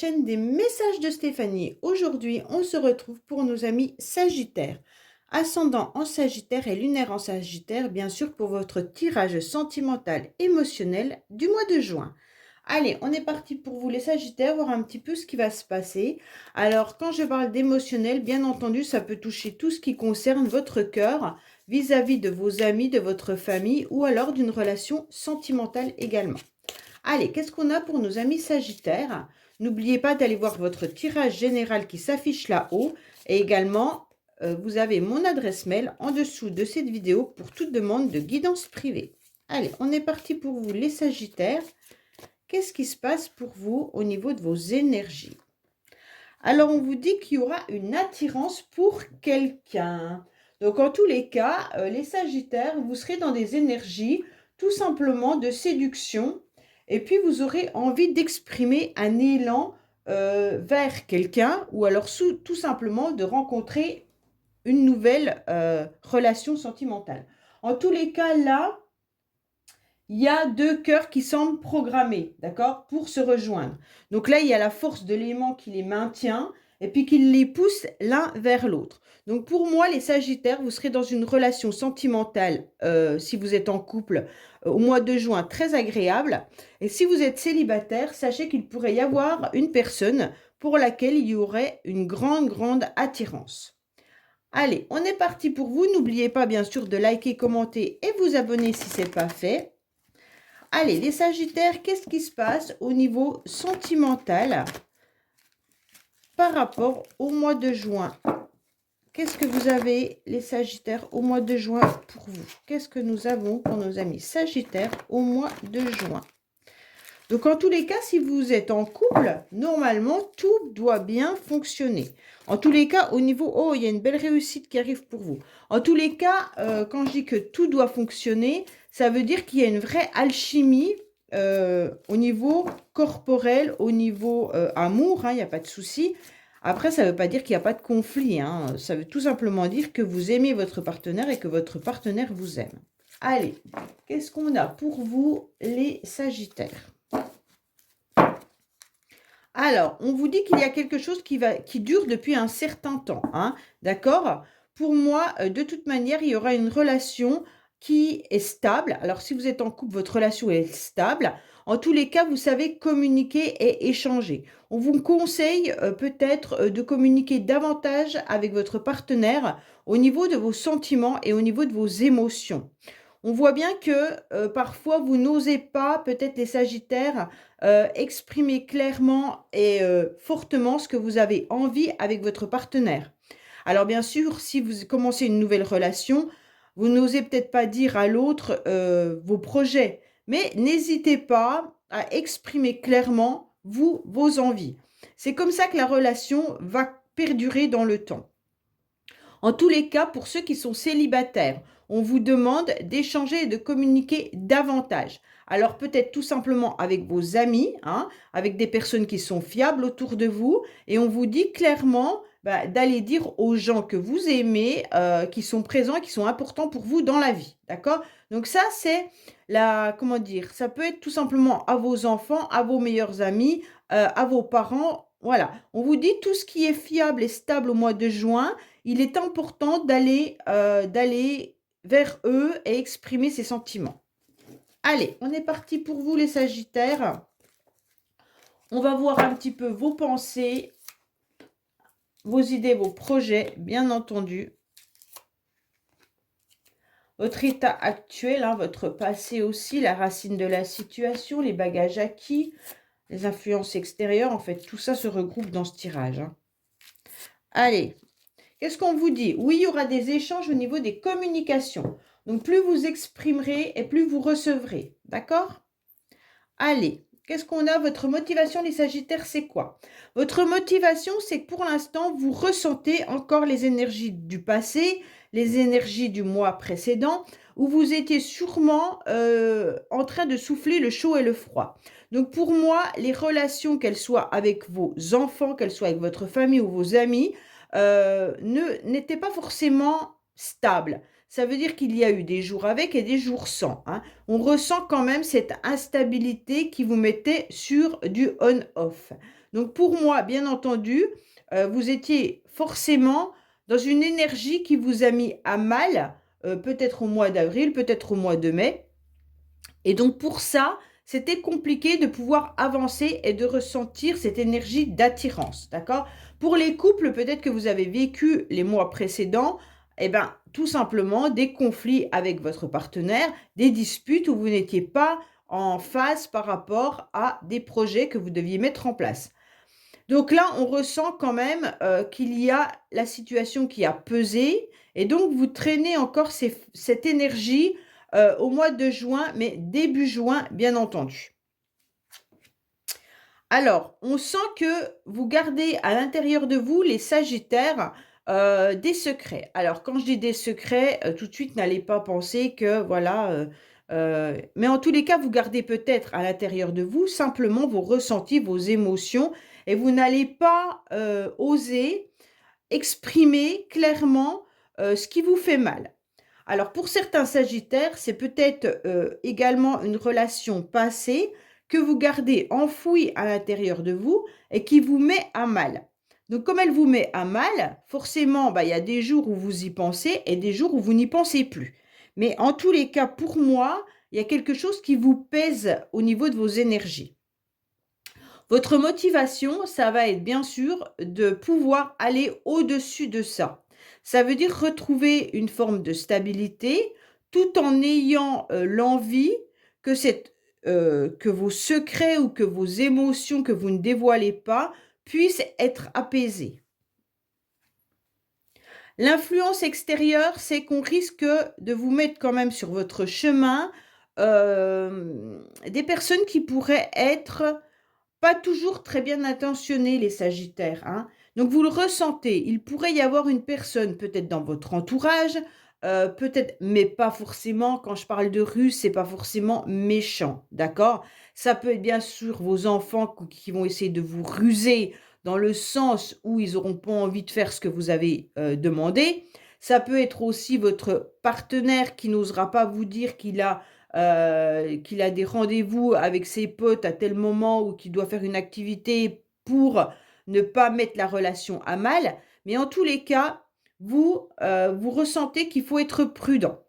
chaîne des messages de Stéphanie. Aujourd'hui, on se retrouve pour nos amis Sagittaires. Ascendant en Sagittaire et lunaire en Sagittaire, bien sûr, pour votre tirage sentimental émotionnel du mois de juin. Allez, on est parti pour vous les Sagittaires, voir un petit peu ce qui va se passer. Alors, quand je parle d'émotionnel, bien entendu, ça peut toucher tout ce qui concerne votre cœur vis-à-vis de vos amis, de votre famille ou alors d'une relation sentimentale également. Allez, qu'est-ce qu'on a pour nos amis Sagittaires? N'oubliez pas d'aller voir votre tirage général qui s'affiche là-haut. Et également, vous avez mon adresse mail en dessous de cette vidéo pour toute demande de guidance privée. Allez, on est parti pour vous les Sagittaires. Qu'est-ce qui se passe pour vous au niveau de vos énergies? Alors, on vous dit qu'il y aura une attirance pour quelqu'un. Donc, en tous les cas, les Sagittaires, vous serez dans des énergies tout simplement de séduction. Et puis, vous aurez envie d'exprimer un élan vers quelqu'un ou alors tout simplement de rencontrer une nouvelle relation sentimentale. En tous les cas, là, il y a deux cœurs qui semblent programmés, d'accord, pour se rejoindre. Donc là, il y a la force de l'aimant qui les maintient et puis qui les pousse l'un vers l'autre. Donc pour moi, les Sagittaires, vous serez dans une relation sentimentale, si vous êtes en couple, au mois de juin, très agréable. Et si vous êtes célibataire, sachez qu'il pourrait y avoir une personne pour laquelle il y aurait une grande attirance. Allez, on est parti pour vous. N'oubliez pas, bien sûr, de liker, commenter et vous abonner si ce n'est pas fait. Allez, les Sagittaires, qu'est-ce qui se passe au niveau sentimental par rapport au mois de juin? Qu'est-ce que vous avez, les Sagittaires, au mois de juin pour vous? Qu'est-ce que nous avons pour nos amis Sagittaires au mois de juin? Donc, en tous les cas, si vous êtes en couple, normalement, tout doit bien fonctionner. En tous les cas, au niveau... Oh, il y a une belle réussite qui arrive pour vous. En tous les cas, quand je dis que tout doit fonctionner, ça veut dire qu'il y a une vraie alchimie au niveau corporel, au niveau amour, hein, il n'y a pas de souci. Après, ça ne veut pas dire qu'il n'y a pas de conflit. Hein. Ça veut tout simplement dire que vous aimez votre partenaire et que votre partenaire vous aime. Allez, qu'est-ce qu'on a pour vous, les Sagittaires? Alors, on vous dit qu'il y a quelque chose qui dure depuis un certain temps. Hein, d'accord? Pour moi, de toute manière, il y aura une relation qui est stable. Alors, si vous êtes en couple, votre relation est stable. En tous les cas, vous savez communiquer et échanger. On vous conseille peut-être de communiquer davantage avec votre partenaire au niveau de vos sentiments et au niveau de vos émotions. On voit bien que parfois, vous n'osez pas, peut-être les Sagittaires, exprimer clairement et fortement ce que vous avez envie avec votre partenaire. Alors bien sûr, si vous commencez une nouvelle relation, vous n'osez peut-être pas dire à l'autre vos projets, mais n'hésitez pas à exprimer clairement vos envies. C'est comme ça que la relation va perdurer dans le temps. En tous les cas, pour ceux qui sont célibataires, on vous demande d'échanger et de communiquer davantage. Alors peut-être tout simplement avec vos amis, hein, avec des personnes qui sont fiables autour de vous. Et on vous dit clairement d'aller dire aux gens que vous aimez, qui sont présents et qui sont importants pour vous dans la vie. D'accord? Donc ça, c'est comment dire, ça peut être tout simplement à vos enfants, à vos meilleurs amis, à vos parents. Voilà, on vous dit tout ce qui est fiable et stable au mois de juin. Il est important d'aller vers eux et exprimer ses sentiments. Allez, on est parti pour vous les Sagittaires. On va voir un petit peu vos pensées, vos idées, vos projets, bien entendu. Votre état actuel, hein, votre passé aussi, la racine de la situation, les bagages acquis, les influences extérieures. En fait, tout ça se regroupe dans ce tirage. Hein. Allez. Qu'est-ce qu'on vous dit? Oui, il y aura des échanges au niveau des communications. Donc, plus vous exprimerez et plus vous recevrez. D'accord? Allez, qu'est-ce qu'on a? Votre motivation, les Sagittaires, c'est quoi? Votre motivation, c'est que pour l'instant, vous ressentez encore les énergies du passé, les énergies du mois précédent, où vous étiez sûrement en train de souffler le chaud et le froid. Donc, pour moi, les relations, qu'elles soient avec vos enfants, qu'elles soient avec votre famille ou vos amis, n'était pas forcément stable. Ça veut dire qu'il y a eu des jours avec et des jours sans. Hein. On ressent quand même cette instabilité qui vous mettait sur du on-off. Donc pour moi, bien entendu, vous étiez forcément dans une énergie qui vous a mis à mal, peut-être au mois d'avril, peut-être au mois de mai. Et donc pour ça, c'était compliqué de pouvoir avancer et de ressentir cette énergie d'attirance, d'accord? Pour les couples, peut-être que vous avez vécu les mois précédents, eh bien, tout simplement des conflits avec votre partenaire, des disputes où vous n'étiez pas en phase par rapport à des projets que vous deviez mettre en place. Donc là, on ressent quand même qu'il y a la situation qui a pesé et donc vous traînez encore cette énergie au mois de juin, mais début juin, bien entendu. Alors, on sent que vous gardez à l'intérieur de vous, les Sagittaires, des secrets. Alors, quand je dis des secrets, tout de suite, n'allez pas penser que, voilà, mais en tous les cas, vous gardez peut-être à l'intérieur de vous simplement vos ressentis, vos émotions, et vous n'allez pas oser exprimer clairement ce qui vous fait mal. Alors pour certains Sagittaires, c'est peut-être également une relation passée que vous gardez enfouie à l'intérieur de vous et qui vous met à mal. Donc comme elle vous met à mal, forcément, il y a des jours où vous y pensez et des jours où vous n'y pensez plus. Mais en tous les cas, pour moi, il y a quelque chose qui vous pèse au niveau de vos énergies. Votre motivation, ça va être bien sûr de pouvoir aller au-dessus de ça. Ça veut dire retrouver une forme de stabilité tout en ayant l'envie que, que vos secrets ou que vos émotions que vous ne dévoilez pas puissent être apaisées. L'influence extérieure, c'est qu'on risque de vous mettre quand même sur votre chemin des personnes qui pourraient être pas toujours très bien intentionnés, les Sagittaires, hein. Donc vous le ressentez, il pourrait y avoir une personne peut-être dans votre entourage, peut-être, mais pas forcément, quand je parle de ruse, c'est pas forcément méchant, d'accord? Ça peut être bien sûr vos enfants qui vont essayer de vous ruser dans le sens où ils n'auront pas envie de faire ce que vous avez demandé. Ça peut être aussi votre partenaire qui n'osera pas vous dire qu'il a des rendez-vous avec ses potes à tel moment ou qu'il doit faire une activité pour ne pas mettre la relation à mal. Mais en tous les cas, vous ressentez qu'il faut être prudent.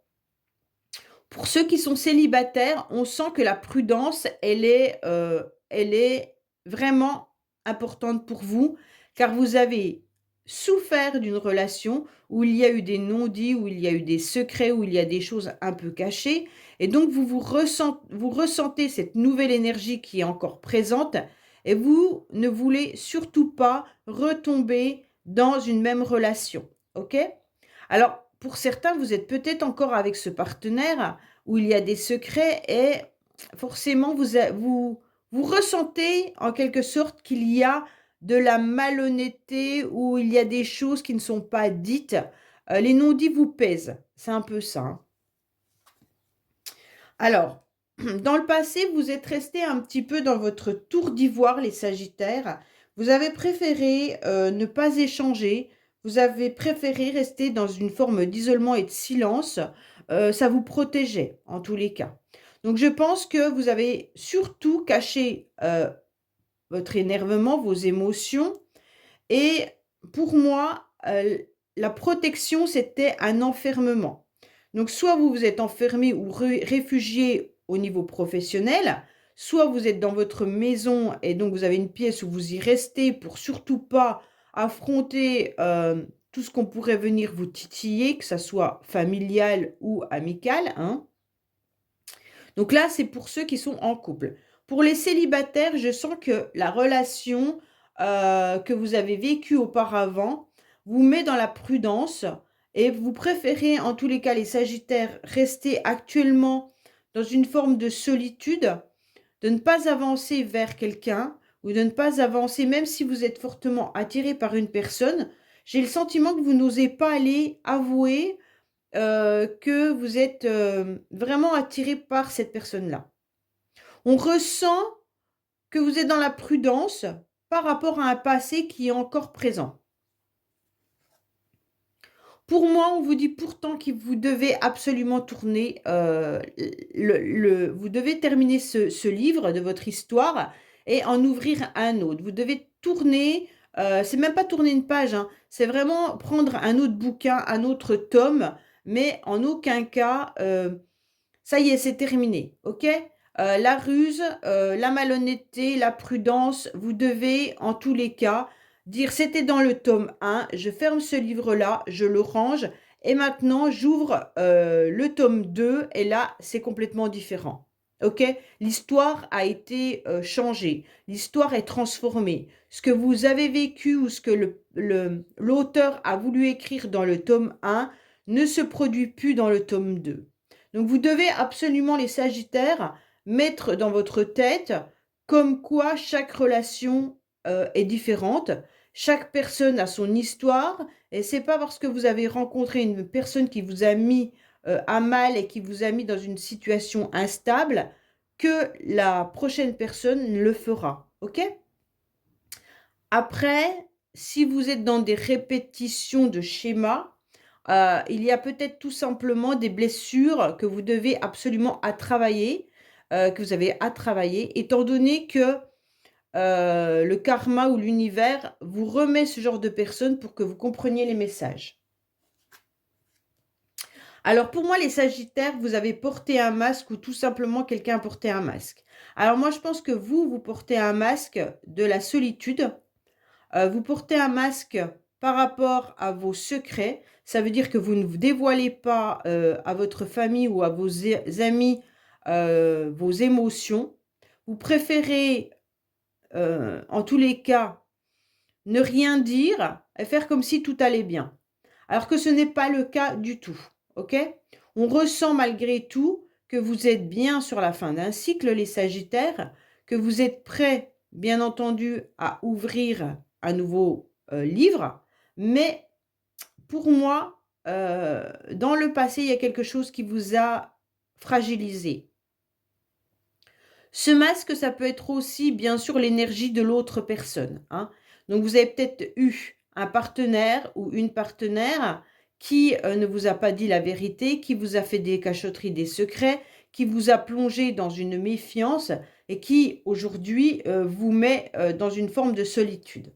Pour ceux qui sont célibataires, on sent que la prudence, elle est vraiment importante pour vous, car vous avez souffert d'une relation où il y a eu des non-dits, où il y a eu des secrets, où il y a des choses un peu cachées. Et donc, vous ressentez cette nouvelle énergie qui est encore présente et vous ne voulez surtout pas retomber dans une même relation. OK? Alors, pour certains, vous êtes peut-être encore avec ce partenaire où il y a des secrets et forcément, vous ressentez en quelque sorte qu'il y a de la malhonnêteté ou il y a des choses qui ne sont pas dites. Les non-dits vous pèsent. C'est un peu ça, hein. Alors, dans le passé, vous êtes resté un petit peu dans votre tour d'ivoire, les Sagittaires. Vous avez préféré ne pas échanger. Vous avez préféré rester dans une forme d'isolement et de silence. Ça vous protégeait, en tous les cas. Donc, je pense que vous avez surtout caché votre énervement, vos émotions. Et pour moi, la protection, c'était un enfermement. Donc, soit vous vous êtes enfermé ou réfugié au niveau professionnel, soit vous êtes dans votre maison et donc vous avez une pièce où vous y restez pour surtout pas affronter tout ce qu'on pourrait venir vous titiller, que ça soit familial ou amical, hein. Donc là, c'est pour ceux qui sont en couple. Pour les célibataires, je sens que la relation que vous avez vécue auparavant vous met dans la prudence et vous préférez, en tous les cas, les Sagittaires, rester actuellement dans une forme de solitude, de ne pas avancer vers quelqu'un ou de ne pas avancer, même si vous êtes fortement attiré par une personne. J'ai le sentiment que vous n'osez pas aller avouer que vous êtes vraiment attiré par cette personne-là. On ressent que vous êtes dans la prudence par rapport à un passé qui est encore présent. Pour moi, on vous dit pourtant que vous devez absolument tourner, vous devez terminer ce livre de votre histoire et en ouvrir un autre. Vous devez tourner, c'est même pas tourner une page, hein, c'est vraiment prendre un autre bouquin, un autre tome, mais en aucun cas, ça y est, c'est terminé, ok? La ruse, la malhonnêteté, la prudence, vous devez en tous les cas dire c'était dans le tome 1, je ferme ce livre-là, je le range et maintenant j'ouvre le tome 2 et là c'est complètement différent. Ok? L'histoire a été changée, l'histoire est transformée. Ce que vous avez vécu ou ce que l'auteur a voulu écrire dans le tome 1 ne se produit plus dans le tome 2. Donc vous devez absolument, les Sagittaires, mettre dans votre tête comme quoi chaque relation est différente, chaque personne a son histoire, et c'est pas parce que vous avez rencontré une personne qui vous a mis à mal et qui vous a mis dans une situation instable que la prochaine personne le fera. Ok? Après, si vous êtes dans des répétitions de schémas, il y a peut-être tout simplement des blessures que vous devez absolument à travailler, que vous avez à travailler, étant donné que le karma ou l'univers vous remet ce genre de personnes pour que vous compreniez les messages. Alors pour moi, les Sagittaires, vous avez porté un masque ou tout simplement quelqu'un a porté un masque. Alors moi, je pense que vous portez un masque de la solitude. Vous portez un masque par rapport à vos secrets. Ça veut dire que vous ne vous dévoilez pas à votre famille ou à vos amis vos émotions. Vous préférez, en tous les cas, ne rien dire et faire comme si tout allait bien. Alors que ce n'est pas le cas du tout. Ok? On ressent malgré tout que vous êtes bien sur la fin d'un cycle, les Sagittaires, que vous êtes prêts, bien entendu, à ouvrir un nouveau livre, mais pour moi, dans le passé, il y a quelque chose qui vous a fragilisé. Ce masque, ça peut être aussi, bien sûr, l'énergie de l'autre personne, hein. Donc, vous avez peut-être eu un partenaire ou une partenaire qui ne vous a pas dit la vérité, qui vous a fait des cachotteries, des secrets, qui vous a plongé dans une méfiance et qui, aujourd'hui, vous met dans une forme de solitude.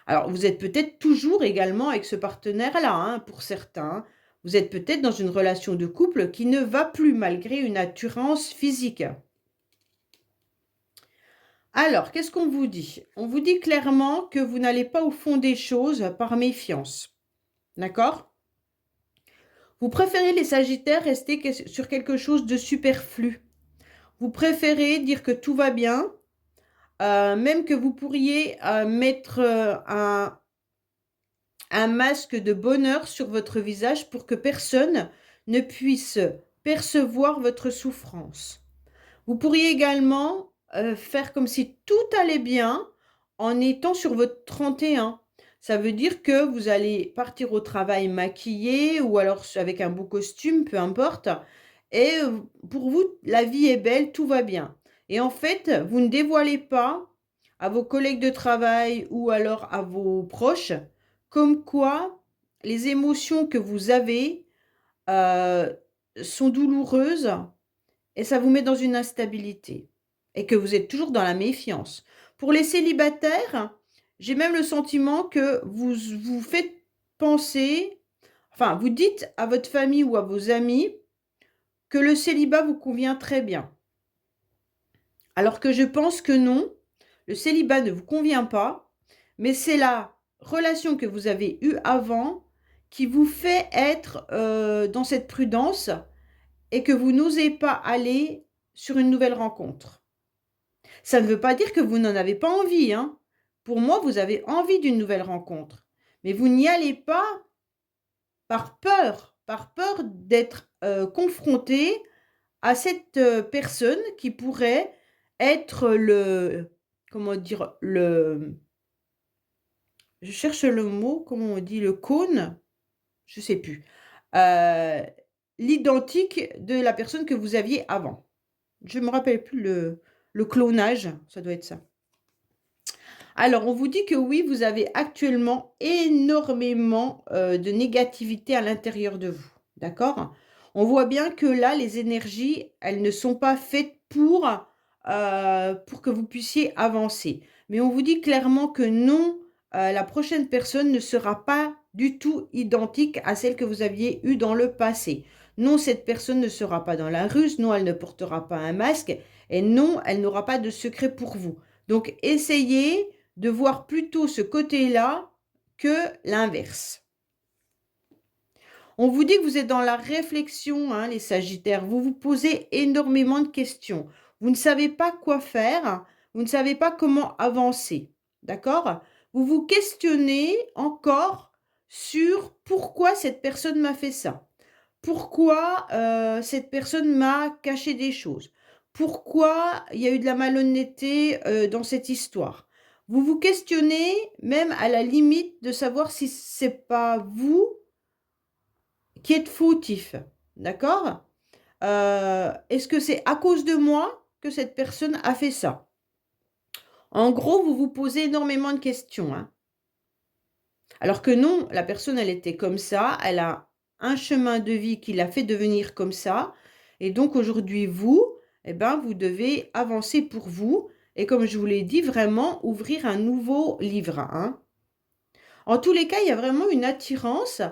Alors, vous êtes peut-être toujours également avec ce partenaire-là, hein, pour certains. Vous êtes peut-être dans une relation de couple qui ne va plus malgré une attirance physique. Alors, qu'est-ce qu'on vous dit? On vous dit clairement que vous n'allez pas au fond des choses par méfiance. D'accord? Vous préférez, les Sagittaires, rester sur quelque chose de superflu. Vous préférez dire que tout va bien, même que vous pourriez mettre un masque de bonheur sur votre visage pour que personne ne puisse percevoir votre souffrance. Vous pourriez également faire comme si tout allait bien en étant sur votre 31. Ça veut dire que vous allez partir au travail maquillé ou alors avec un beau costume, peu importe. Et pour vous, la vie est belle, tout va bien. Et en fait, vous ne dévoilez pas à vos collègues de travail ou alors à vos proches comme quoi les émotions que vous avez euh, sont douloureuses et ça vous met dans une instabilité et que vous êtes toujours dans la méfiance. Pour les célibataires, j'ai même le sentiment que vous vous faites penser, enfin, vous dites à votre famille ou à vos amis que le célibat vous convient très bien. Alors que je pense que non, le célibat ne vous convient pas, mais c'est la relation que vous avez eue avant qui vous fait être dans cette prudence et que vous n'osez pas aller sur une nouvelle rencontre. Ça ne veut pas dire que vous n'en avez pas envie, hein. Pour moi, vous avez envie d'une nouvelle rencontre, mais vous n'y allez pas par peur d'être confronté à cette personne qui pourrait être comment dire, je cherche le mot, comment on dit, le clone, je sais plus, euh, l'identique de la personne que vous aviez avant. Je ne me rappelle plus le clonage, ça doit être ça. Alors, on vous dit que oui, vous avez actuellement énormément de négativité à l'intérieur de vous. D'accord? On voit bien que là, les énergies, elles ne sont pas faites pour pour que vous puissiez avancer. Mais on vous dit clairement que non, la prochaine personne ne sera pas du tout identique à celle que vous aviez eue dans le passé. Non, cette personne ne sera pas dans la ruse, non, elle ne portera pas un masque, et non, elle n'aura pas de secret pour vous. Donc, essayez de voir plutôt ce côté-là que l'inverse. On vous dit que vous êtes dans la réflexion, hein, les Sagittaires. Vous vous posez énormément de questions. Vous ne savez pas quoi faire. Vous ne savez pas comment avancer. D'accord? Vous vous questionnez encore sur pourquoi cette personne m'a fait ça. Pourquoi cette personne m'a caché des choses. Pourquoi il y a eu de la malhonnêteté dans cette histoire. Vous vous questionnez même à la limite de savoir si c'est pas vous qui êtes fautif, d'accord? Est-ce que c'est à cause de moi que cette personne a fait ça? En gros, vous vous posez énormément de questions, hein. Alors que non, la personne, elle était comme ça, elle a un chemin de vie qui l'a fait devenir comme ça. Et donc aujourd'hui, vous, eh ben, vous devez avancer pour vous. Et comme je vous l'ai dit, vraiment ouvrir un nouveau livre, hein. En tous les cas, il y a vraiment une attirance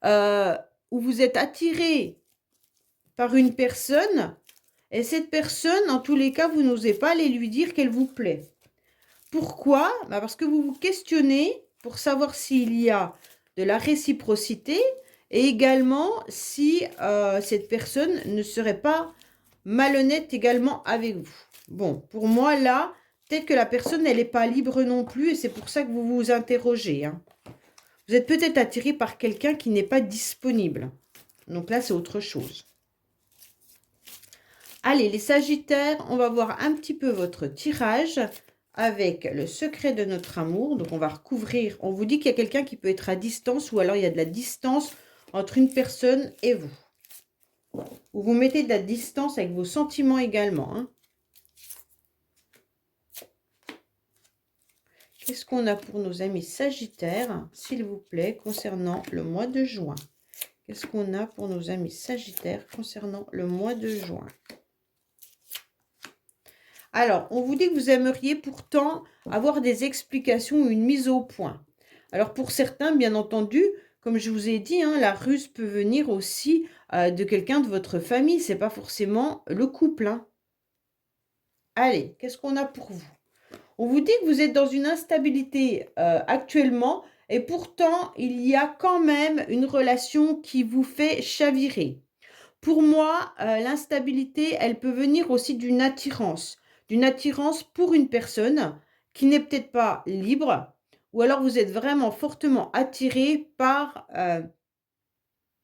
euh, où vous êtes attiré par une personne, et cette personne, en tous les cas, vous n'osez pas aller lui dire qu'elle vous plaît. Pourquoi? Bah parce que vous vous questionnez pour savoir s'il y a de la réciprocité et également si cette personne ne serait pas malhonnête également avec vous. Bon, pour moi, là, peut-être que la personne, elle n'est pas libre non plus et c'est pour ça que vous vous interrogez, hein. Vous êtes peut-être attiré par quelqu'un qui n'est pas disponible. Donc là, c'est autre chose. Allez, les Sagittaires, on va voir un petit peu votre tirage avec le secret de notre amour. Donc, on va recouvrir. On vous dit qu'il y a quelqu'un qui peut être à distance ou alors il y a de la distance entre une personne et vous. Ou vous mettez de la distance avec vos sentiments également, hein. Qu'est-ce qu'on a pour nos amis Sagittaires, s'il vous plaît, concernant le mois de juin? Qu'est-ce qu'on a pour nos amis Sagittaires concernant le mois de juin? Alors, on vous dit que vous aimeriez pourtant avoir des explications ou une mise au point. Alors, pour certains, bien entendu, comme je vous ai dit, hein, la ruse peut venir aussi de quelqu'un de votre famille. Ce n'est pas forcément le couple, hein. Allez, qu'est-ce qu'on a pour vous? On vous dit que vous êtes dans une instabilité actuellement et pourtant, il y a quand même une relation qui vous fait chavirer. Pour moi, l'instabilité, elle peut venir aussi d'une attirance pour une personne qui n'est peut-être pas libre, ou alors vous êtes vraiment fortement attiré par,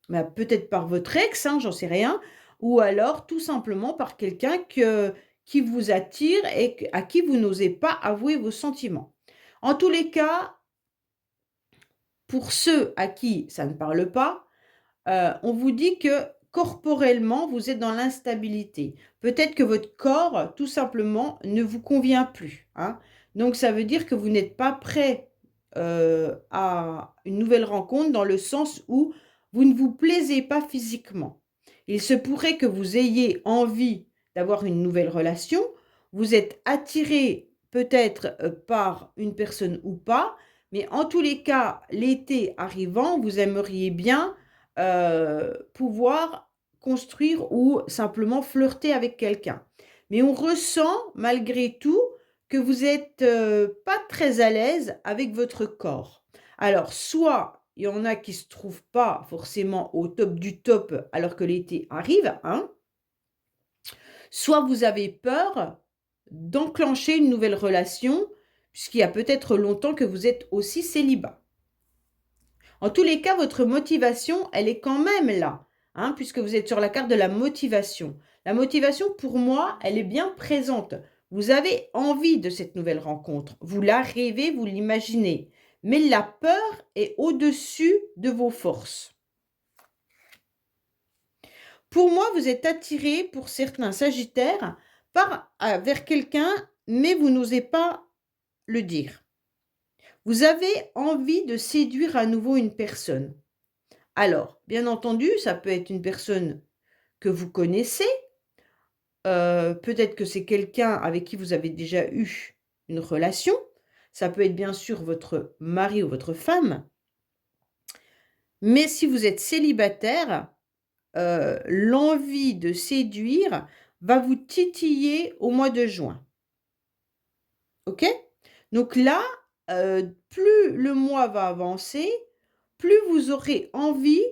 peut-être par votre ex, hein, j'en sais rien, ou alors tout simplement par quelqu'un qui vous attire et à qui vous n'osez pas avouer vos sentiments. En tous les cas, pour ceux à qui ça ne parle pas, on vous dit que corporellement, vous êtes dans l'instabilité. Peut-être que votre corps, tout simplement, ne vous convient plus, hein. Donc, ça veut dire que vous n'êtes pas prêt à une nouvelle rencontre dans le sens où vous ne vous plaisez pas physiquement. Il se pourrait que vous ayez envie d'avoir une nouvelle relation. Vous êtes attiré peut-être par une personne ou pas, mais en tous les cas, l'été arrivant, vous aimeriez bien pouvoir construire ou simplement flirter avec quelqu'un. Mais on ressent malgré tout que vous n'êtes pas très à l'aise avec votre corps. Alors, soit il y en a qui ne se trouvent pas forcément au top du top alors que l'été arrive, hein, soit vous avez peur d'enclencher une nouvelle relation puisqu'il y a peut-être longtemps que vous êtes aussi célibat. En tous les cas, votre motivation, elle est quand même là, hein, puisque vous êtes sur la carte de la motivation. La motivation, pour moi, elle est bien présente. Vous avez envie de cette nouvelle rencontre. Vous la rêvez, vous l'imaginez. Mais la peur est au-dessus de vos forces. Pour moi, vous êtes attiré, pour certains Sagittaires, vers quelqu'un, mais vous n'osez pas le dire. Vous avez envie de séduire à nouveau une personne. Alors, bien entendu, ça peut être une personne que vous connaissez peut-être que c'est quelqu'un avec qui vous avez déjà eu une relation. Ça peut être bien sûr votre mari ou votre femme. Mais si vous êtes célibataire, l'envie de séduire va vous titiller au mois de juin. OK? Donc là, plus le mois va avancer, plus vous aurez envie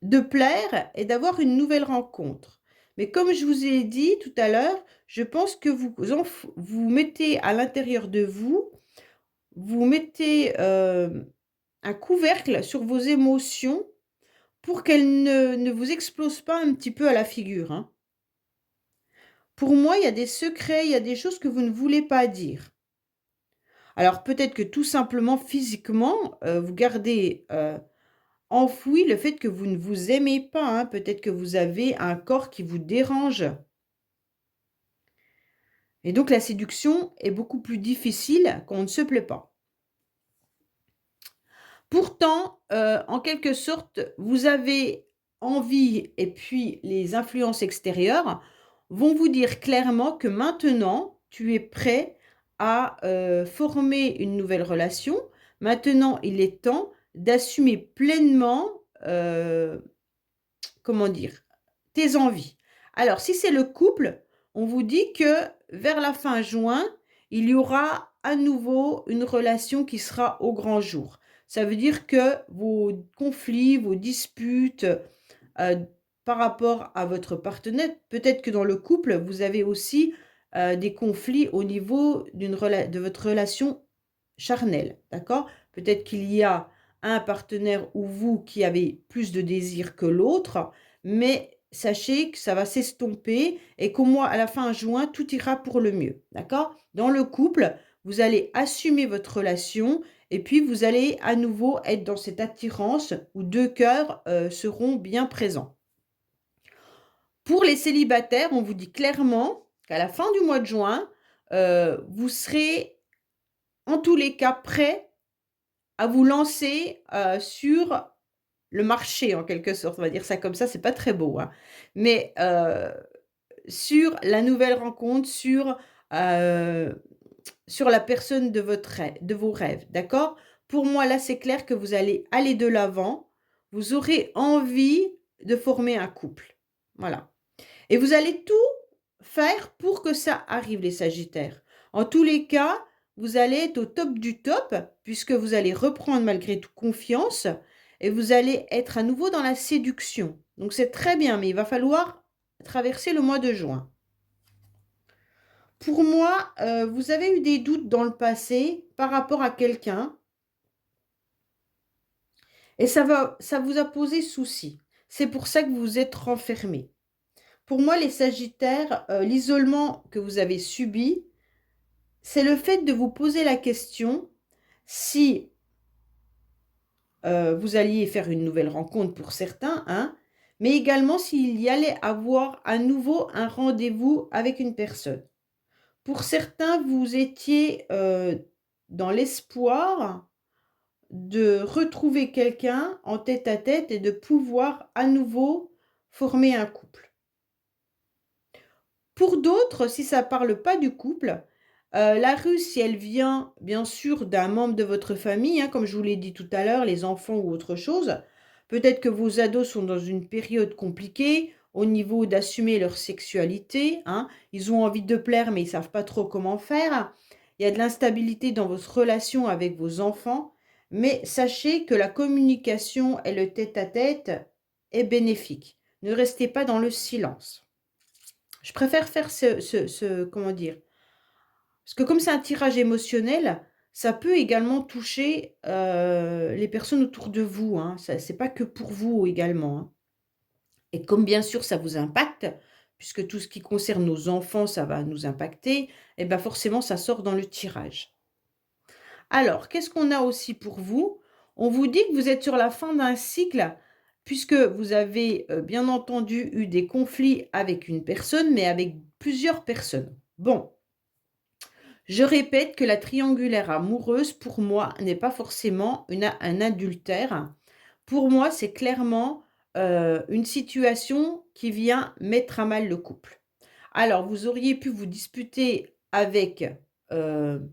de plaire et d'avoir une nouvelle rencontre. Mais comme je vous ai dit tout à l'heure, je pense que vous mettez à l'intérieur de vous, vous mettez, un couvercle sur vos émotions pour qu'elles ne vous explosent pas un petit peu à la figure, hein. Pour moi, il y a des secrets, il y a des choses que vous ne voulez pas dire. Alors peut-être que tout simplement physiquement, vous gardez, enfoui le fait que vous ne vous aimez pas, hein. Peut-être que vous avez un corps qui vous dérange et donc la séduction est beaucoup plus difficile quand on ne se plaît pas. Pourtant, en quelque sorte, vous avez envie et puis les influences extérieures vont vous dire clairement que maintenant, tu es prêt à, former une nouvelle relation. Maintenant, il est temps d'assumer pleinement, comment dire? Tes envies. Alors si c'est le couple, on vous dit que vers la fin juin, il y aura à nouveau une relation qui sera au grand jour. Ça veut dire que vos conflits, vos disputes, par rapport à votre partenaire, peut-être que dans le couple, vous avez aussi, des conflits au niveau de votre relation charnelle, d'accord? Peut-être qu'il y a un partenaire ou vous qui avez plus de désir que l'autre, mais sachez que ça va s'estomper et qu'au mois à la fin juin, tout ira pour le mieux, d'accord? Dans le couple, vous allez assumer votre relation et puis vous allez à nouveau être dans cette attirance où 2 cœurs, seront bien présents. Pour les célibataires, on vous dit clairement qu'à la fin du mois de juin, vous serez en tous les cas prêts à vous lancer, sur le marché en quelque sorte, on va dire ça comme ça, c'est pas très beau, hein. Mais, sur la nouvelle rencontre, sur la personne de vos rêves, d'accord? Pour moi, là, c'est clair que vous allez aller de l'avant, vous aurez envie de former un couple. Voilà et vous allez tout faire pour que ça arrive les sagittaires. En tous les cas, vous allez être au top du top puisque vous allez reprendre malgré tout confiance et vous allez être à nouveau dans la séduction. Donc c'est très bien, mais il va falloir traverser le mois de juin. Pour moi, vous avez eu des doutes dans le passé par rapport à quelqu'un et ça vous a posé souci. C'est pour ça que vous vous êtes renfermés. Pour moi, les sagittaires, l'isolement que vous avez subi, c'est le fait de vous poser la question si, vous alliez faire une nouvelle rencontre pour certains, hein, mais également s'il y allait avoir à nouveau un rendez-vous avec une personne. Pour certains, vous étiez, dans l'espoir de retrouver quelqu'un en tête-à-tête et de pouvoir à nouveau former un couple. Pour d'autres, si ça ne parle pas du couple, la rue, si elle vient bien sûr d'un membre de votre famille, hein, comme je vous l'ai dit tout à l'heure, les enfants ou autre chose, peut-être que vos ados sont dans une période compliquée au niveau d'assumer leur sexualité, hein. Ils ont envie de plaire, mais ils ne savent pas trop comment faire. Il y a de l'instabilité dans votre relation avec vos enfants, mais sachez que la communication et le tête-à-tête est bénéfique. Ne restez pas dans le silence. Je préfère faire comment dire? Parce que comme c'est un tirage émotionnel, ça peut également toucher, les personnes autour de vous, hein. Ça c'est pas que pour vous également, hein. Et comme bien sûr ça vous impacte, puisque tout ce qui concerne nos enfants, ça va nous impacter, et ben forcément ça sort dans le tirage. Alors, qu'est-ce qu'on a aussi pour vous? On vous dit que vous êtes sur la fin d'un cycle, puisque vous avez, bien entendu eu des conflits avec une personne, mais avec plusieurs personnes. Bon, je répète que la triangulaire amoureuse, pour moi, n'est pas forcément un adultère. Pour moi, c'est clairement, une situation qui vient mettre à mal le couple. Alors, vous auriez pu vous disputer avec, heu,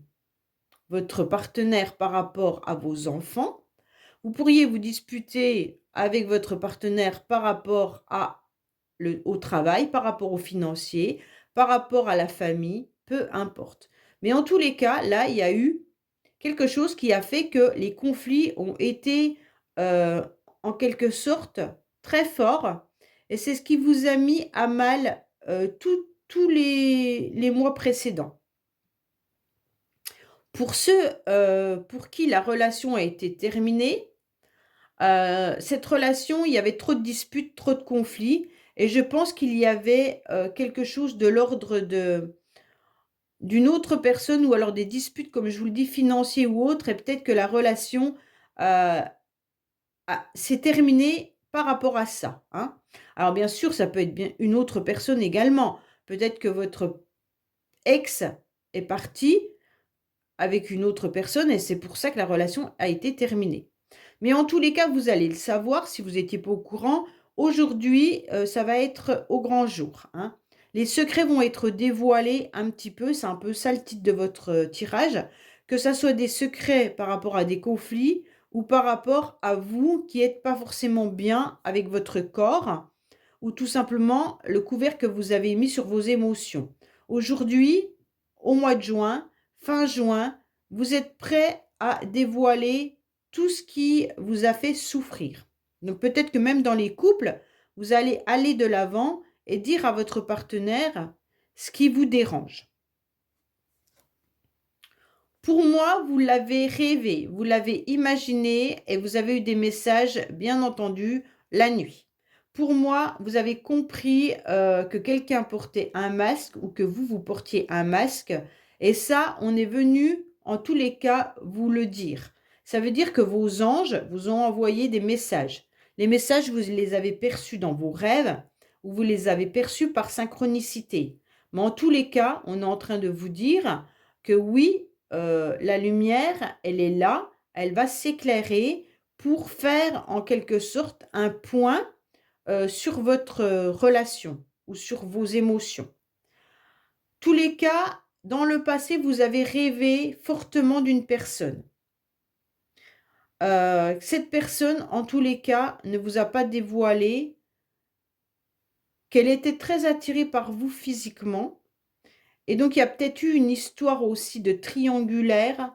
votre partenaire par rapport à vos enfants. Vous pourriez vous disputer avec votre partenaire par rapport au travail, par rapport aux financiers, par rapport à la famille, peu importe. Mais en tous les cas, là, il y a eu quelque chose qui a fait que les conflits ont été, heu, en quelque sorte très forts et c'est ce qui vous a mis à mal, tous les mois précédents. Pour ceux, pour qui la relation a été terminée, cette relation, il y avait trop de disputes, trop de conflits et je pense qu'il y avait, quelque chose de l'ordre d'une autre personne ou alors des disputes, comme je vous le dis, financiers ou autres et peut-être que la relation, s'est terminée par rapport à ça, hein. Alors bien sûr, ça peut être bien une autre personne également. Peut-être que votre ex est parti avec une autre personne et c'est pour ça que la relation a été terminée. Mais en tous les cas, vous allez le savoir si vous n'étiez pas au courant. Aujourd'hui, ça va être au grand jour, hein. Les secrets vont être dévoilés un petit peu, c'est un peu ça le titre de votre, tirage. Que ça soit des secrets par rapport à des conflits ou par rapport à vous qui êtes pas forcément bien avec votre corps ou tout simplement le couvert que vous avez mis sur vos émotions. Aujourd'hui, au mois de juin, fin juin, vous êtes prêt à dévoiler tout ce qui vous a fait souffrir. Donc peut-être que même dans les couples, vous allez aller de l'avant et dire à votre partenaire ce qui vous dérange. Pour moi, vous l'avez rêvé, vous l'avez imaginé et vous avez eu des messages, bien entendu, la nuit. Pour moi, vous avez compris que quelqu'un portait un masque ou que vous portiez un masque. Et ça, on est venu, en tous les cas, vous le dire. Ça veut dire que vos anges vous ont envoyé des messages. Les messages, vous les avez perçus dans vos rêves ou vous les avez perçus par synchronicité. Mais en tous les cas, on est en train de vous dire que oui, la lumière, elle est là, elle va s'éclairer pour faire en quelque sorte un point, sur votre, relation ou sur vos émotions. Tous les cas, dans le passé, vous avez rêvé fortement d'une personne. Cette personne, en tous les cas, ne vous a pas dévoilé qu'elle était très attirée par vous physiquement et donc il y a peut-être eu une histoire aussi de triangulaire,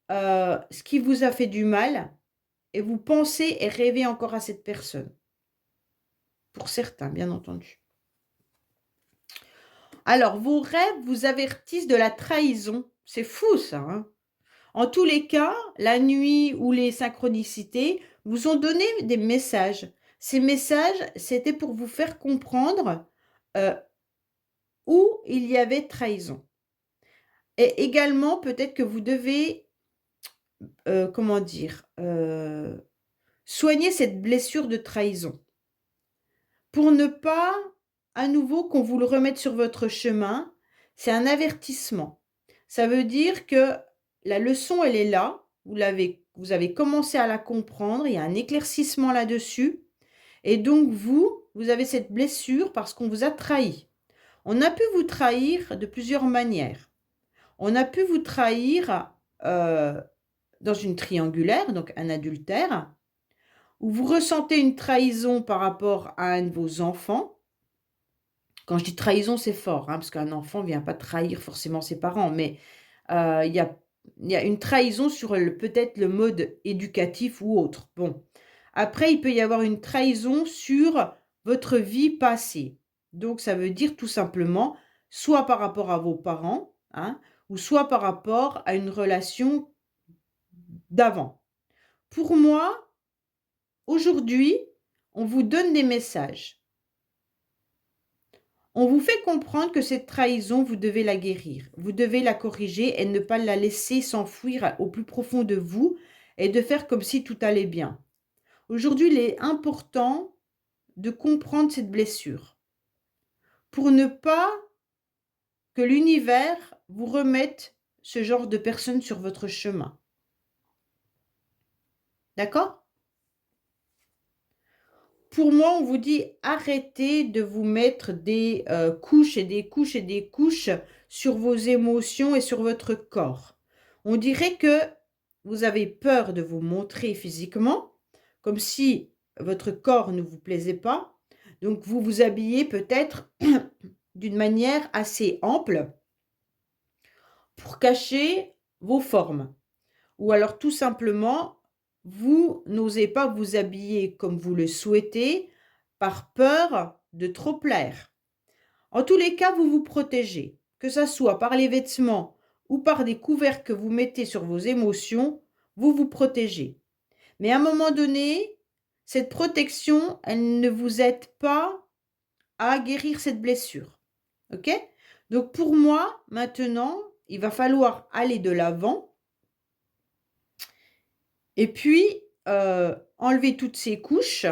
ce qui vous a fait du mal et vous pensez et rêvez encore à cette personne. Pour certains, bien entendu. Alors, vos rêves vous avertissent de la trahison. C'est fou ça, hein? En tous les cas, la nuit ou les synchronicités vous ont donné des messages. Ces messages, c'était pour vous faire comprendre, heu, où il y avait trahison. Et également, peut-être que vous devez, comment dire? Soigner cette blessure de trahison. Pour ne pas, à nouveau, qu'on vous le remette sur votre chemin, c'est un avertissement. Ça veut dire que la leçon, elle est là, vous avez commencé à la comprendre, il y a un éclaircissement là-dessus et donc vous avez cette blessure parce qu'on vous a trahi. On a pu vous trahir de plusieurs manières. On a pu vous trahir, dans une triangulaire, donc un adultère, où vous ressentez une trahison par rapport à un de vos enfants. Quand je dis trahison, c'est fort, hein, parce qu'un enfant ne vient pas trahir forcément ses parents, mais il y a une trahison sur peut-être le mode éducatif ou autre. Bon. Après, il peut y avoir une trahison sur votre vie passée. Donc ça veut dire tout simplement, soit par rapport à vos parents, hein, ou soit par rapport à une relation d'avant. Pour moi, aujourd'hui, on vous donne des messages. On vous fait comprendre que cette trahison, vous devez la guérir, vous devez la corriger et ne pas la laisser s'enfouir au plus profond de vous et de faire comme si tout allait bien. Aujourd'hui, il est important de comprendre cette blessure pour ne pas que l'univers vous remette ce genre de personne sur votre chemin. D'accord? pour moi, on vous dit arrêtez de vous mettre des couches et des couches et des couches sur vos émotions et sur votre corps. On dirait que vous avez peur de vous montrer physiquement, comme si votre corps ne vous plaisait pas. Donc, vous vous habillez peut-être d'une manière assez ample pour cacher vos formes. Ou alors tout simplement, vous n'osez pas vous habiller comme vous le souhaitez par peur de trop plaire. En tous les cas, vous vous protégez, que ce soit par les vêtements ou par des couvercles que vous mettez sur vos émotions, vous vous protégez. Mais à un moment donné, cette protection, elle ne vous aide pas à guérir cette blessure. OK? Donc pour moi, maintenant, il va falloir aller de l'avant et puis enlever toutes ces couches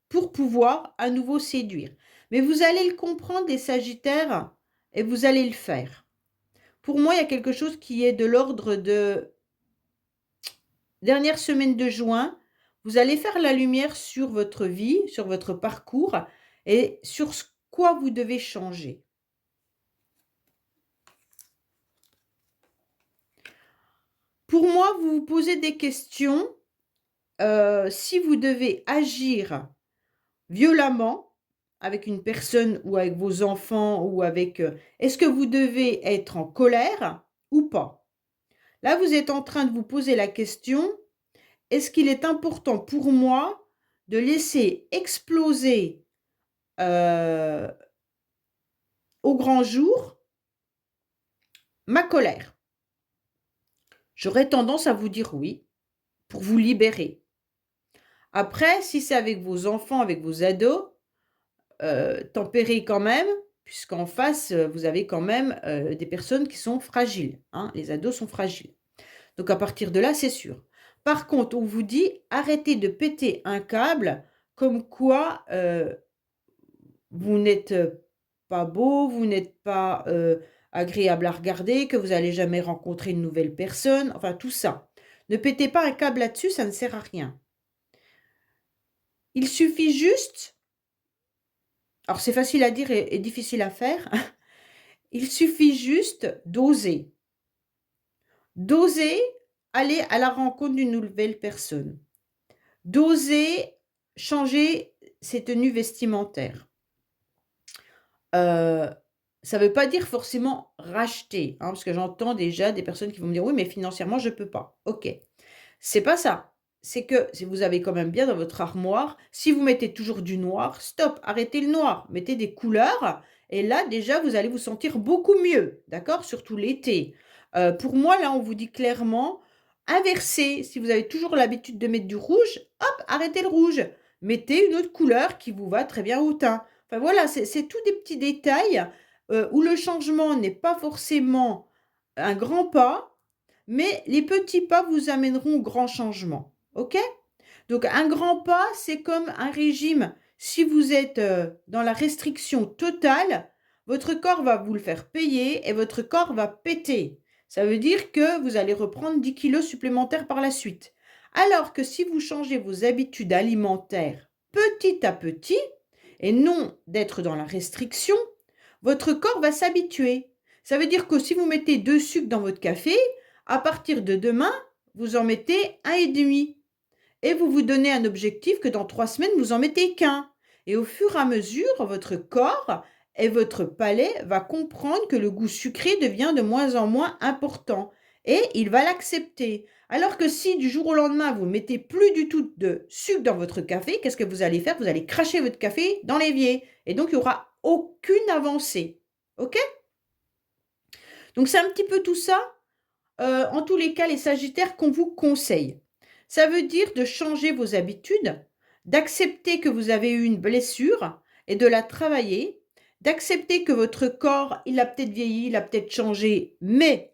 pour pouvoir à nouveau séduire. Mais vous allez le comprendre, les Sagittaires, et vous allez le faire. Pour moi, il y a quelque chose qui est de l'ordre de dernière semaine de juin. Vous allez faire la lumière sur votre vie, sur votre parcours et sur quoi vous devez changer. Pour moi, vous vous posez des questions. Si vous devez agir violemment avec une personne ou avec vos enfants ou avec... est-ce que vous devez être en colère ou pas? Là, vous êtes en train de vous poser la question, est-ce qu'il est important pour moi de laisser exploser au grand jour ma colère? J'aurais tendance à vous dire oui, pour vous libérer. Après, si c'est avec vos enfants, avec vos ados, tempérez quand même, puisqu'en face, vous avez quand même des personnes qui sont fragiles. Hein, les ados sont fragiles. Donc à partir de là, c'est sûr. Par contre, on vous dit, arrêtez de péter un câble comme quoi vous n'êtes pas beau, vous n'êtes pas agréable à regarder, que vous n'allez jamais rencontrer une nouvelle personne, enfin tout ça. Ne pétez pas un câble là-dessus, ça ne sert à rien. Il suffit juste, alors c'est facile à dire et difficile à faire, il suffit juste d'oser. D'oser aller à la rencontre d'une nouvelle personne. D'oser changer ses tenues vestimentaires. Ça ne veut pas dire forcément racheter, hein, parce que j'entends déjà des personnes qui vont me dire: «Oui, mais financièrement, je ne peux pas». OK. C'est pas ça. C'est que si vous avez quand même bien dans votre armoire, si vous mettez toujours du noir, stop, arrêtez le noir, mettez des couleurs et là, déjà, vous allez vous sentir beaucoup mieux, d'accord? Surtout l'été. Pour moi, là, on vous dit clairement, inversez. Si vous avez toujours l'habitude de mettre du rouge, hop, arrêtez le rouge. Mettez une autre couleur qui vous va très bien au teint. Enfin voilà, c'est tous des petits détails, où le changement n'est pas forcément un grand pas, mais les petits pas vous amèneront au grand changement. OK? Donc un grand pas, c'est comme un régime. Si vous êtes dans la restriction totale, votre corps va vous le faire payer et votre corps va péter. Ça veut dire que vous allez reprendre 10 kilos supplémentaires par la suite. Alors que si vous changez vos habitudes alimentaires petit à petit, et non d'être dans la restriction, votre corps va s'habituer. Ça veut dire que si vous mettez 2 sucres dans votre café, à partir de demain, vous en mettez 1,5. Et vous vous donnez un objectif que dans 3 semaines, vous en mettez qu'1. Et au fur et à mesure, votre corps et votre palais va comprendre que le goût sucré devient de moins en moins important. Et il va l'accepter. Alors que si du jour au lendemain, vous ne mettez plus du tout de sucre dans votre café, qu'est-ce que vous allez faire? Vous allez cracher votre café dans l'évier. Et donc, il n'y aura aucune avancée. OK? Donc, c'est un petit peu tout ça, en tous les cas, les Sagittaires, qu'on vous conseille. Ça veut dire de changer vos habitudes, d'accepter que vous avez eu une blessure et de la travailler, d'accepter que votre corps, il a peut-être vieilli, il a peut-être changé, mais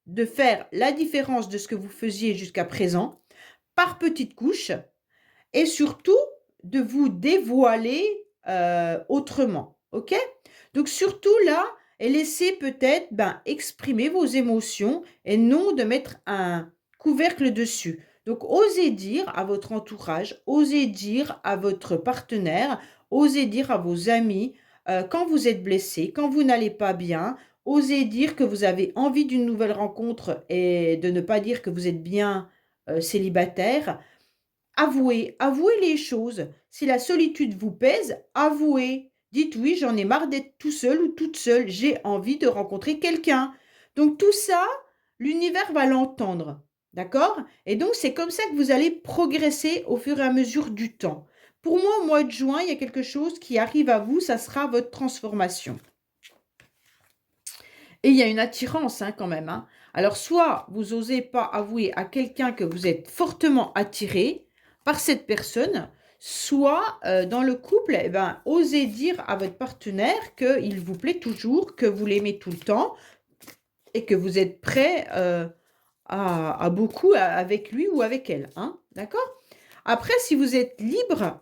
de faire la différence de ce que vous faisiez jusqu'à présent par petites couches et surtout de vous dévoiler autrement. OK? Donc surtout là, et laissez peut-être exprimer vos émotions et non de mettre un couvercle dessus. Donc, osez dire à votre entourage, osez dire à votre partenaire, osez dire à vos amis, quand vous êtes blessé, quand vous n'allez pas bien, osez dire que vous avez envie d'une nouvelle rencontre et de ne pas dire que vous êtes bien célibataire. Avouez, avouez les choses. Si la solitude vous pèse, avouez. Dites oui, j'en ai marre d'être tout seul ou toute seule. J'ai envie de rencontrer quelqu'un. Donc tout ça, l'univers va l'entendre. D'accord? Et donc c'est comme ça que vous allez progresser au fur et à mesure du temps. Pour moi, au mois de juin, il y a quelque chose qui arrive à vous, ça sera votre transformation. Et il y a une attirance quand même. Alors, soit vous n'osez pas avouer à quelqu'un que vous êtes fortement attiré par cette personne, soit dans le couple, eh ben, osez dire à votre partenaire qu'il vous plaît toujours, que vous l'aimez tout le temps et que vous êtes prêt à beaucoup avec lui ou avec elle. D'accord? Après, si vous êtes libre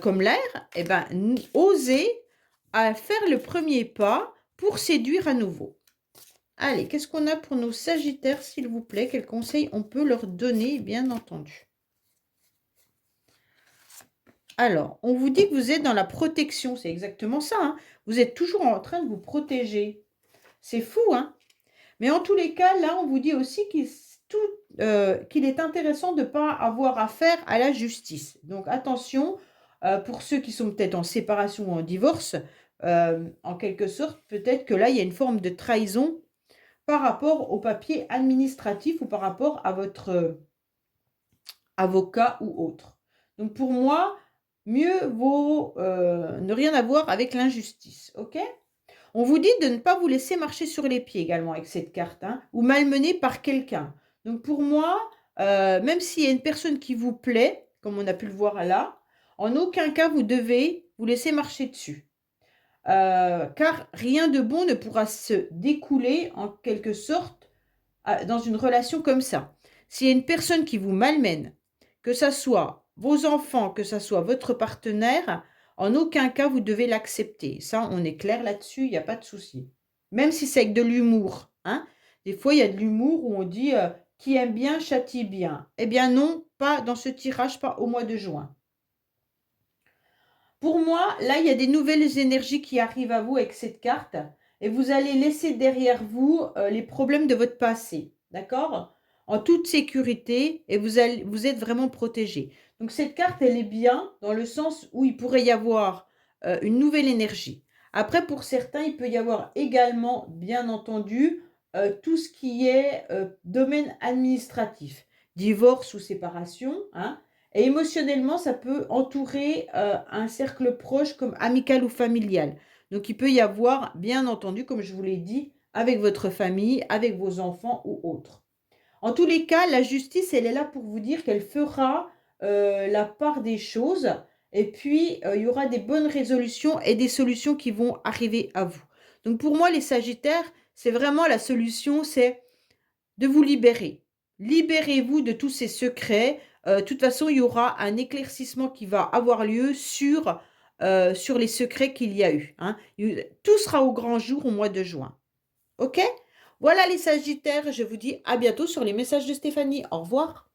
comme l'air, eh ben, osez faire le premier pas pour séduire à nouveau. Allez, qu'est-ce qu'on a pour nos Sagittaires, s'il vous plaît? Quels conseils on peut leur donner, bien entendu? Alors, on vous dit que vous êtes dans la protection. C'est exactement ça. Vous êtes toujours en train de vous protéger. C'est fou, Mais en tous les cas, là, on vous dit aussi qu'il est intéressant de ne pas avoir affaire à la justice. Donc, attention, pour ceux qui sont peut-être en séparation ou en divorce, en quelque sorte, peut-être que là, il y a une forme de trahison par rapport au papier administratif ou par rapport à votre avocat ou autre. Donc pour moi, mieux vaut ne rien avoir avec l'injustice, ok? On vous dit de ne pas vous laisser marcher sur les pieds également avec cette carte, ou malmener par quelqu'un. Donc pour moi, même s'il y a une personne qui vous plaît, comme on a pu le voir là, en aucun cas vous devez vous laisser marcher dessus. Car rien de bon ne pourra se découler en quelque sorte dans une relation comme ça. S'il y a une personne qui vous malmène, que ce soit vos enfants, que ce soit votre partenaire, en aucun cas vous devez l'accepter. Ça, on est clair là-dessus, il n'y a pas de souci. Même si c'est avec de l'humour. Des fois, il y a de l'humour où on dit qui aime bien châtie bien. Eh bien non, pas dans ce tirage, pas au mois de juin. Pour moi, là, il y a des nouvelles énergies qui arrivent à vous avec cette carte et vous allez laisser derrière vous les problèmes de votre passé, d'accord? En toute sécurité et vous êtes vraiment protégé. Donc, cette carte, elle est bien dans le sens où il pourrait y avoir une nouvelle énergie. Après, pour certains, il peut y avoir également, bien entendu, tout ce qui est domaine administratif, divorce ou séparation, Et émotionnellement, ça peut entourer un cercle proche comme amical ou familial. Donc, il peut y avoir, bien entendu, comme je vous l'ai dit, avec votre famille, avec vos enfants ou autres. En tous les cas, la justice, elle est là pour vous dire qu'elle fera la part des choses et puis il y aura des bonnes résolutions et des solutions qui vont arriver à vous. Donc, pour moi, les Sagittaires, c'est vraiment la solution, c'est de vous libérer. Libérez-vous de tous ces secrets. De toute façon, il y aura un éclaircissement qui va avoir lieu sur les secrets qu'il y a eu. Tout sera au grand jour au mois de juin. OK? Voilà les Sagittaires, je vous dis à bientôt sur les messages de Stéphanie. Au revoir.